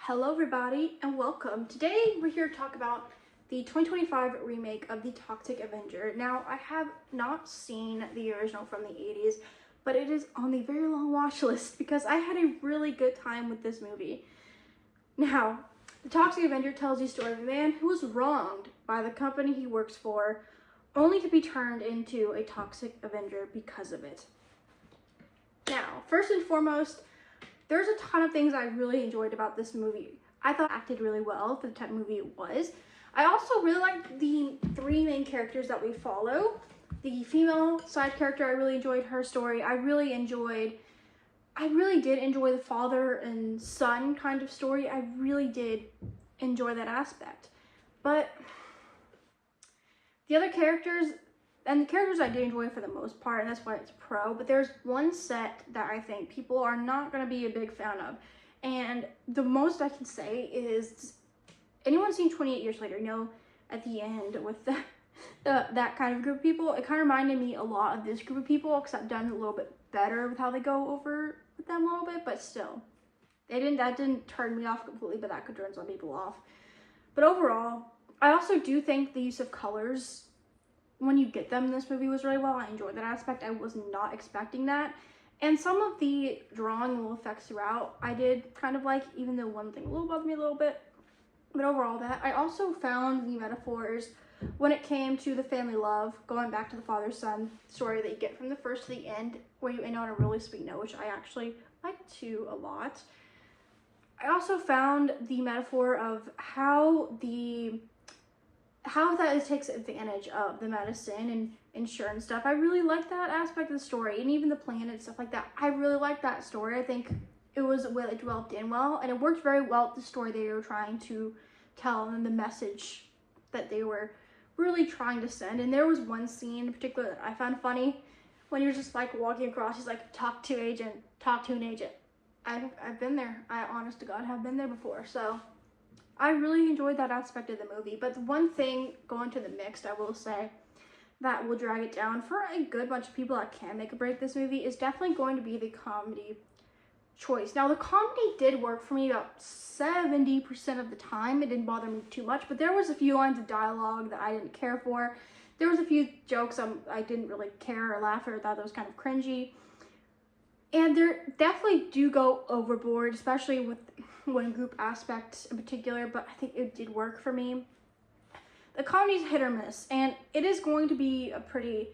Hello everybody and welcome. Today we're here to talk about the 2025 remake of The Toxic Avenger. Now, I have not seen the original from the 80s, but it is on the very long watch list because I had a really good time with this movie. Now, The Toxic Avenger tells the story of a man who was wronged by the company he works for, only to be turned into a toxic Avenger because of it. Now, first and foremost, there's a ton of things I really enjoyed about this movie. I thought it acted really well for the type of movie it was. I also really liked the three main characters that we follow. The female side character, I really enjoyed her story. I really did enjoy the father and son kind of story. I really did enjoy that aspect. But the other characters, and the characters I did enjoy for the most part, and that's why it's pro, but there's one set that I think people are not going to be a big fan of. And the most I can say is, anyone seen 28 Years Later, at the end with that kind of group of people, it kind of reminded me a lot of this group of people, because I've done a little bit better with how they go over with them a little bit, but still. That didn't turn me off completely, but that could turn some people off. But overall, I also do think the use of colors when you get them in this movie was really well. I enjoyed that aspect. I was not expecting that. And some of the drawing little effects throughout, I did kind of like, even though one thing bothered me a little bit. But overall that, I also found the metaphors when it came to the family love, going back to the father-son story that you get from the first to the end, where you end on a really sweet note, which I actually like too a lot. I also found the metaphor of how that takes advantage of the medicine and insurance stuff. I really like that aspect of the story, and even the plan and stuff like that. I really like that story. I think it was well developed in well, and it worked very well with the story they were trying to tell and the message that they were really trying to send. And there was one scene in particular that I found funny, when he was just like walking across, he's like, talk to an agent. I've been there. I honest to God have been there before. So I really enjoyed that aspect of the movie. But the one thing going to the mixed, I will say, that will drag it down for a good bunch of people that can make or break this movie is definitely going to be the comedy choice. Now, the comedy did work for me about 70% of the time. It didn't bother me too much, but there was a few lines of dialogue that I didn't care for. There was a few jokes I didn't really care or laugh at, or thought that was kind of cringy. And there definitely do go overboard, especially with one group aspect in particular, but I think it did work for me. The comedy's hit or miss, and it is going to be a pretty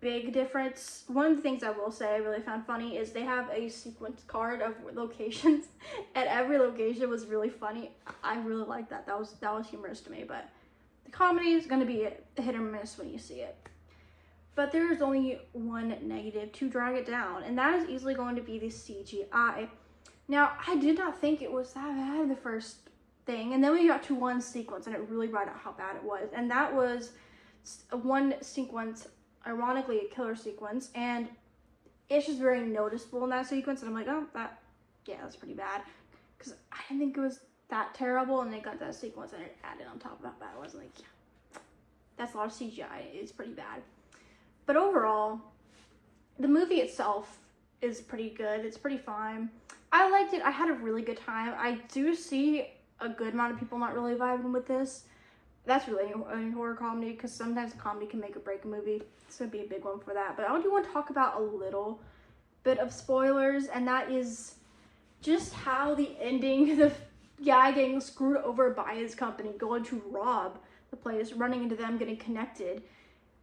big difference. One of the things I will say I really found funny is they have a sequence card of locations, and every location was really funny. I really liked that. That was humorous to me, but the comedy is going to be a hit or miss when you see it. But there is only one negative to drag it down, and that is easily going to be the CGI. Now, I did not think it was that bad in the first thing, and then we got to one sequence, and it really brought out how bad it was. And that was one sequence, ironically a killer sequence, and it's just very noticeable in that sequence, and I'm like, oh, that's pretty bad. Because I didn't think it was that terrible, and they got that sequence, and it added on top of how bad it was. Like, yeah, that's a lot of CGI. It's pretty bad. But overall, the movie itself is pretty good. It's pretty fine. I liked it. I had a really good time. I do see a good amount of people not really vibing with this. That's really a horror comedy, because sometimes a comedy can make or break a movie. It's going to be a big one for that. But I do want to talk about a little bit of spoilers, and that is just how the ending, the guy getting screwed over by his company, going to rob the place, running into them, getting connected,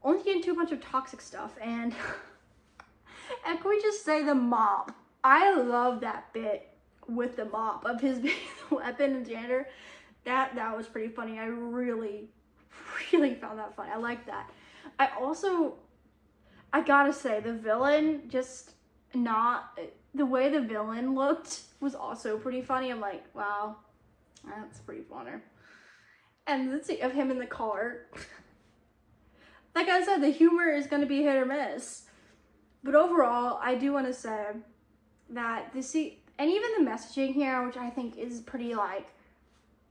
only get into a bunch of toxic stuff. And can we just say the mop? I love that bit with the mop of his being the weapon and janitor. That was pretty funny. I really found that funny. I like that. I gotta say, the villain, the way the villain looked was also pretty funny. I'm like, wow, that's pretty funny. And let's see, of him in the car. Like I said, the humor is going to be hit or miss. But overall, I do want to say that and even the messaging here, which I think is pretty,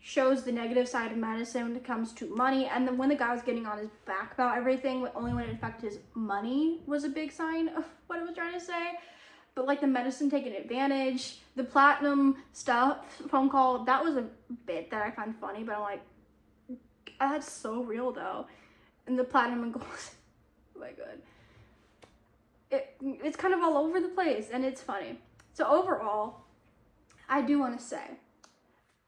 shows the negative side of medicine when it comes to money. And then when the guy was getting on his back about everything, only when it affected his money was a big sign of what it was trying to say. but like the medicine taking advantage, the platinum stuff, phone call, that was a bit that I find funny, but I'm like, that's so real though. And the platinum and gold, oh my god. It's kind of all over the place and it's funny. So overall, I do want to say,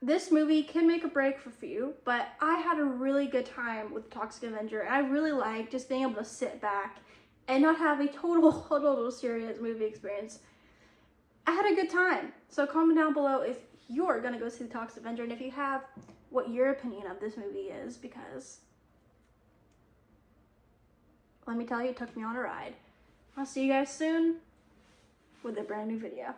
this movie can make a break for few, but I had a really good time with Toxic Avenger, and I really like just being able to sit back and not have a total serious movie experience. I had a good time. So comment down below if you're gonna go see the Toxic Avenger, and if you have, what your opinion of this movie is, because let me tell you, it took me on a ride. I'll see you guys soon with a brand new video.